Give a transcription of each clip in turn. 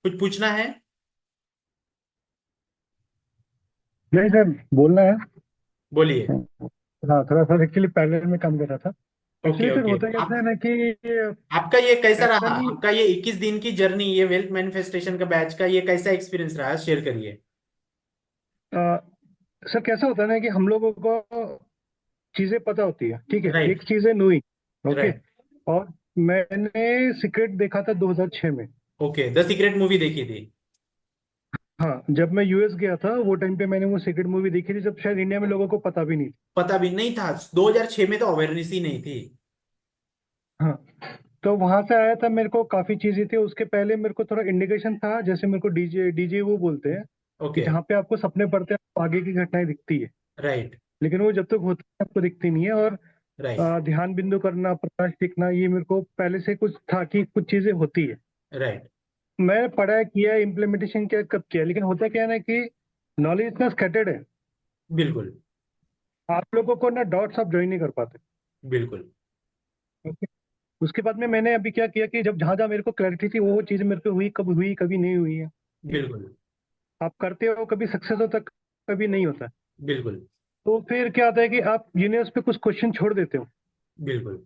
कुछ पूछना है? नहीं सर, बोलना है। बोलिए। हाँ, थोड़ा सा एक्चुअली पैरेलल में काम कर रहा था। Okay actually sir okay. होता कैसा है आप ना कि आपका ये कैसा रहा, पैरेलली आपका ये 21 दिन की जर्नी, ये वेल्थ मैनिफेस्टेशन का बैच का ये कैसा एक्सपीरियंस रहा, शेयर करिए। सर कैसा होता है ना कि हम लोगों को चीजें पता होती है, ठीक है, राइट। एक चीज है नोइंग। ओके। राइट। और मैंने सीक्रेट देखा था 2006 में। ओके, द सीक्रेट मूवी देखी थी? हाँ, जब मैं यूएस गया था वो टाइम पे मैंने वो सीक्रेट मूवी देखी थी, जब शायद इंडिया में लोगों को पता भी नहीं पता भी नहीं था, 2006 में तो अवेयरनेस ही नहीं थी। था। हाँ, तो वहां से आया था, मेरे को काफी चीजें थी। उसके पहले मेरे को थोड़ा इंडिकेशन था, जैसे मेरे को डीजे डीजे वो बोलते हैं कि ओके। जहाँ पे आपको सपने पड़ते हैं तो आगे की घटनाएं दिखती है, राइट। लेकिन वो जब तक होती है आपको दिखती नहीं है। और राइट। ध्यान बिंदु करना, प्रकाश दिखना, ये मेरे को पहले से कुछ था कि कुछ चीजें होती है। राइट। मैं पढ़ा किया, इम्प्लीमेंटेशन किया, कब किया, लेकिन होता क्या है ना कि नॉलेज इतना स्कैटर्ड है, बिल्कुल। आप लोगों को ना डॉट्स आप ज्वाइन नहीं कर पाते। बिल्कुल। ओके। उसके बाद में मैंने अभी क्या किया कि जब जहां जहां मेरे को क्लैरिटी थी वो चीजें मेरे को हुई, कब हुई कभी नहीं हुई है। ठीक है। बिल्कुल। आप करते हो, कभी सक्सेस होता, कभी नहीं होता। बिल्कुल। तो फिर क्या होता है कि आप यूनिवर्स पे कुछ क्वेश्चन छोड़ देते हो, बिल्कुल।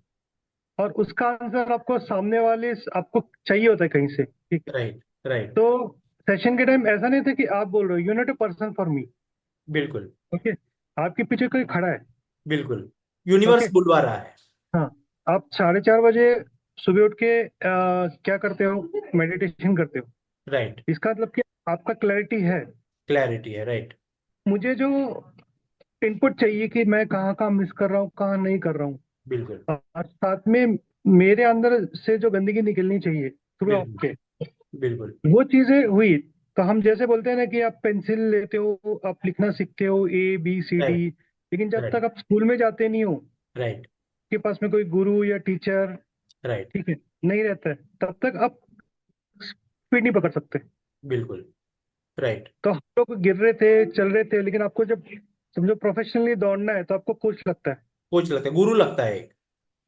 और उसका आंसर आपको सामने वाले आपको चाहिए होता है कहीं से। ठीक है। राइट। राइट। तो सेशन के टाइम ऐसा नहीं था कि आप बोल रहे हो you not a person for me. बिल्कुल। ओके। आपके पीछे कोई खड़ा है। बिल्कुल। ओके। यूनिवर्स बुलवा रहा है। हाँ, आप 4:30 बजे सुबह उठ के क्या करते हो, मेडिटेशन करते हो। राइट। इसका मतलब क्या, आपका क्लैरिटी है। क्लैरिटी है, राइट। मुझे जो इनपुट चाहिए कि मैं कहाँ कहाँ मिस कर रहा हूँ, कहाँ नहीं कर रहा हूँ, बिल्कुल। और साथ में मेरे अंदर से जो गंदगी निकलनी चाहिए थ्रू बिल्कुल। आपके, बिल्कुल। वो चीजें हुई। तो हम जैसे बोलते हैं ना कि आप पेंसिल लेते हो, आप लिखना सीखते हो A B C D, right. लेकिन जब राइट। तक आप स्कूल में जाते नहीं हो, राइट। के पास में कोई गुरु या टीचर, राइट। ठीक है, नहीं रहता है, तब तक आप स्पीड नहीं पकड़ सकते। बिल्कुल। राइट। तो हम लोग गिर रहे थे, चल रहे थे, लेकिन आपको जब समझो प्रोफेशनली दौड़ना है तो आपको कोच लगता है। कोच लगता है, गुरु लगता है एक।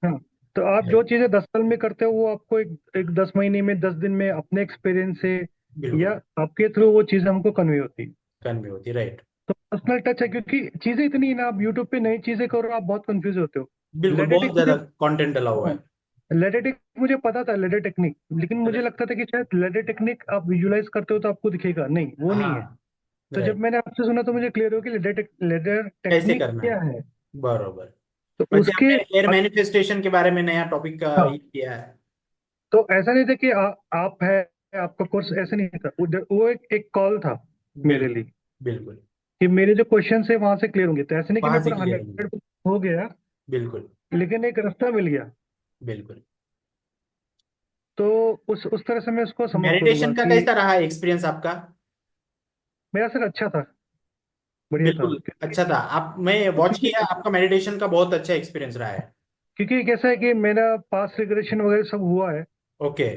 हाँ। तो आप जो राइट। चीजें 10 साल में करते हो वो आपको एक 10 महीने में, 10 दिन में अपने एक्सपीरियंस से या बिल्कुल। आपके थ्रू वो चीजें हमको कन्वे होती है। कन्वे होती है, राइट। तो पर्सनल टच है, क्योंकि चीजें इतनी है ना, आप यूट्यूब पे नई चीजें करो आप बहुत कंफ्यूज होते हो। बिल्कुल, लेडेटिक बहुत मुझे, ज्यादा कंटेंट डला हुआ हाँ, है। लेडेटिक मुझे पता था, लेडर टेक्निक, लेकिन मुझे राइट। लगता था कि शायद लेडर टेक्निक आप विजुलाइज करते हो तो आपको दिखेगा, नहीं वो नहीं है। हाँ। तो जब राइट। मैंने आपसे सुना तो मुझे क्लियर हो कि लेडर कैसे टेक्निक करना है। क्या है। बरोबर। तो वैसे उसके आपने एयर अग- मैनिफेस्टेशन के बारे में नया टॉपिक का हाँ, ये किया है? तो ऐसा नहीं था कि आप है, आपका कोर्स ऐसा नहीं था, वो एक कॉल था मेरे बिल्कुल। लिए, बिल्कुल। कि मेरे जो क्वेश्चन है वहां से क्लियर होंगे। तो ऐसे नहीं कि वहां मैं से पूरा क्लियर होंगे। 100 हो गया, बिल्कुल। लेकिन एक रास्ता मिल गया। बिल्कुल। तो उस तरह से मैं उसको सम अप करूंगा मेडिटेशन का कि कैसा रहा एक्सपीरियंस आपका? मेरा सर अच्छा था, बढ़िया था। बिल्कुल अच्छा था। आप, मैं वॉच क्योंकि किया, आपका मेडिटेशन का बहुत अच्छा एक्सपीरियंस रहा है। क्योंकि कैसा है कि मेरा पास्ट रिग्रेशन वगैरह सब हुआ है। ओके।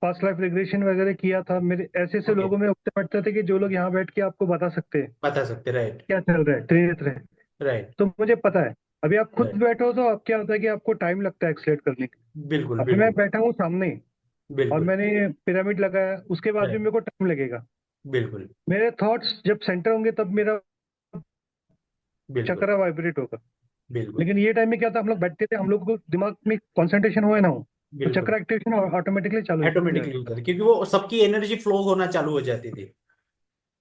पास्ट लाइफ रिग्रेशन वगैरह किया था, मेरे ऐसे ऐसे ओके। लोगों में उठते बैठते थे कि जो लोग यहाँ बैठ के आपको बता सकते हैं बता सकते, राइट। क्या चल रहा है, त्रिनेत्र है। राइट। तो मुझे पता है। अभी आप खुद राइट। बैठो तो आप क्या होता है कि आपको टाइम लगता है एक्सलेट करने के। बिल्कुल। अभी मैं बिल्कुल। बैठा हूँ सामने और बिल्कुल। मैंने पिरामिड लगाया, उसके बाद भी राइट। मेरे को टाइम लगेगा। बिल्कुल। मेरे थॉट्स जब सेंटर होंगे तब मेरा बिल्कुल। चक्रा वाइब्रेट होगा। बिल्कुल। लेकिन ये टाइम में क्या था, हम लोग बैठते थे, हम लोग को दिमाग में कंसंट्रेशन हुआ ना हो, तो बिल्कुल। चक्र एक्टिवेशन ऑटोमेटिकली चालू हो ऑटोमेटिकली जाता होता है। था क्योंकि वो सबकी एनर्जी फ्लो होना चालू हो जाती थी।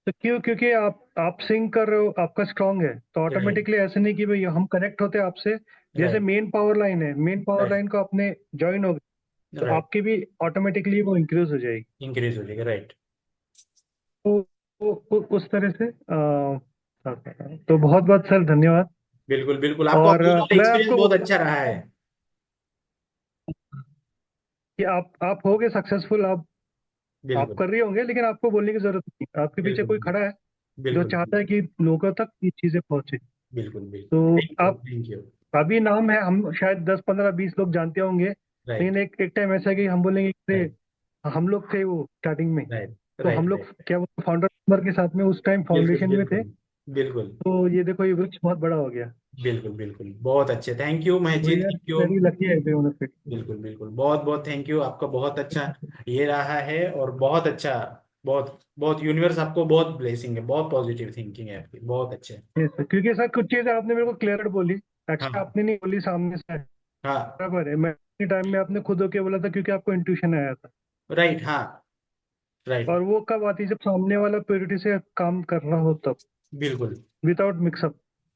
तो क्यों, क्योंकि आप सिंक कर रहे हो, आपका स्ट्रांग है, तो राइट। ऑटोमेटिकली ऐसे नहीं कि भाई हम कनेक्ट होते हैं आपसे। जैसे राइट। मेन पावर लाइन है, मेन पावर राइट। लाइन को आपने ज्वाइन हो गए तो राइट। आपकी भी ऑटोमेटिकली वो इंक्रीज हो जाएगी। इंक्रीज हो जाएगा, राइट। तो उस तरह से तो बहुत बहुत सर धन्यवाद। बिल्कुल। बिल्कुल, आपका और ओवरऑल मैं एक्सपीरियंस आपको बहुत बोलूँ अच्छा रहा है। कि आप होगे सक्सेसफुल, आप बिल्कुल। कर रहे होंगे, लेकिन आपको बोलने की जरूरत नहीं, आपके पीछे बिल्कुल। कोई खड़ा है जो बिल्कुल। चाहता है कि लोगों तक ये चीजें पहुंचे। बिल्कुल। बिल्कुल, तो थैंक यू, आप, थैंक यू। अभी नाम है, हम शायद 10 15 20 लोग जानते होंगे, लेकिन राइट। एक टाइम ऐसा है कि हम बोलेंगे कि राइट। अरे, हम लोग थे वो स्टार्टिंग में। राइट। तो हम राइट। लोग राइट। क्या वो फाउंडर के साथ में उस टाइम बिल्कुल। फाउंडेशन में थे। बिल्कुल। बिल्कुल तो ये देखो, ये वृक्ष बहुत बड़ा हो गया। बिल्कुल बिल्कुल, बहुत अच्छे, थैंक यू महेश तो जी, यार थैंक यू। वेरी लकी है पे। बिल्कुल बिल्कुल, बहुत बहुत थैंक यू आपका, बहुत अच्छा ये रहा है, और बहुत अच्छा, बहुत बहुत यूनिवर्स आपको बहुत ब्लेसिंग है, बहुत पॉजिटिव थिंकिंग है आपकी, बहुत अच्छे। यस सर, क्योंकि सर कुछ चीजें आपने मेरे को क्लियर बोली, एक्चुअली हाँ आपने नहीं बोली, सामने से हाँ, बराबर है। मैं टाइम में आपने खुद होके बोला था, क्योंकि आपको इंट्यूशन आया था। राइट, हाँ, राइट, और वो कब आती है, जब सामने वाला प्योरिटी से काम कर रहा हो तब, बिल्कुल, विदाउट मिक्सअप।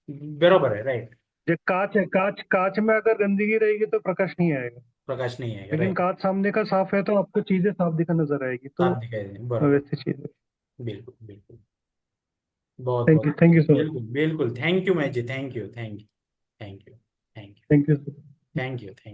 बरोबर है, राइट, जो कांच है, कांच कांच में अगर गंदगी रहेगी तो प्रकाश नहीं आएगा। प्रकाश नहीं आएगा, लेकिन राइट, कांच सामने का साफ है तो आपको चीजें साफ दिखा नजर आएगी, तो आप दिखाई दें, बरोबर, वैसी चीज है। बिल्कुल बिल्कुल, बहुत बहुत, थैंक यू सो मच। बिल्कुल बिल्कुल, thank you Mahesh ji, thank you, thank you, thank you, thank you, thank you. Thank you, thank you.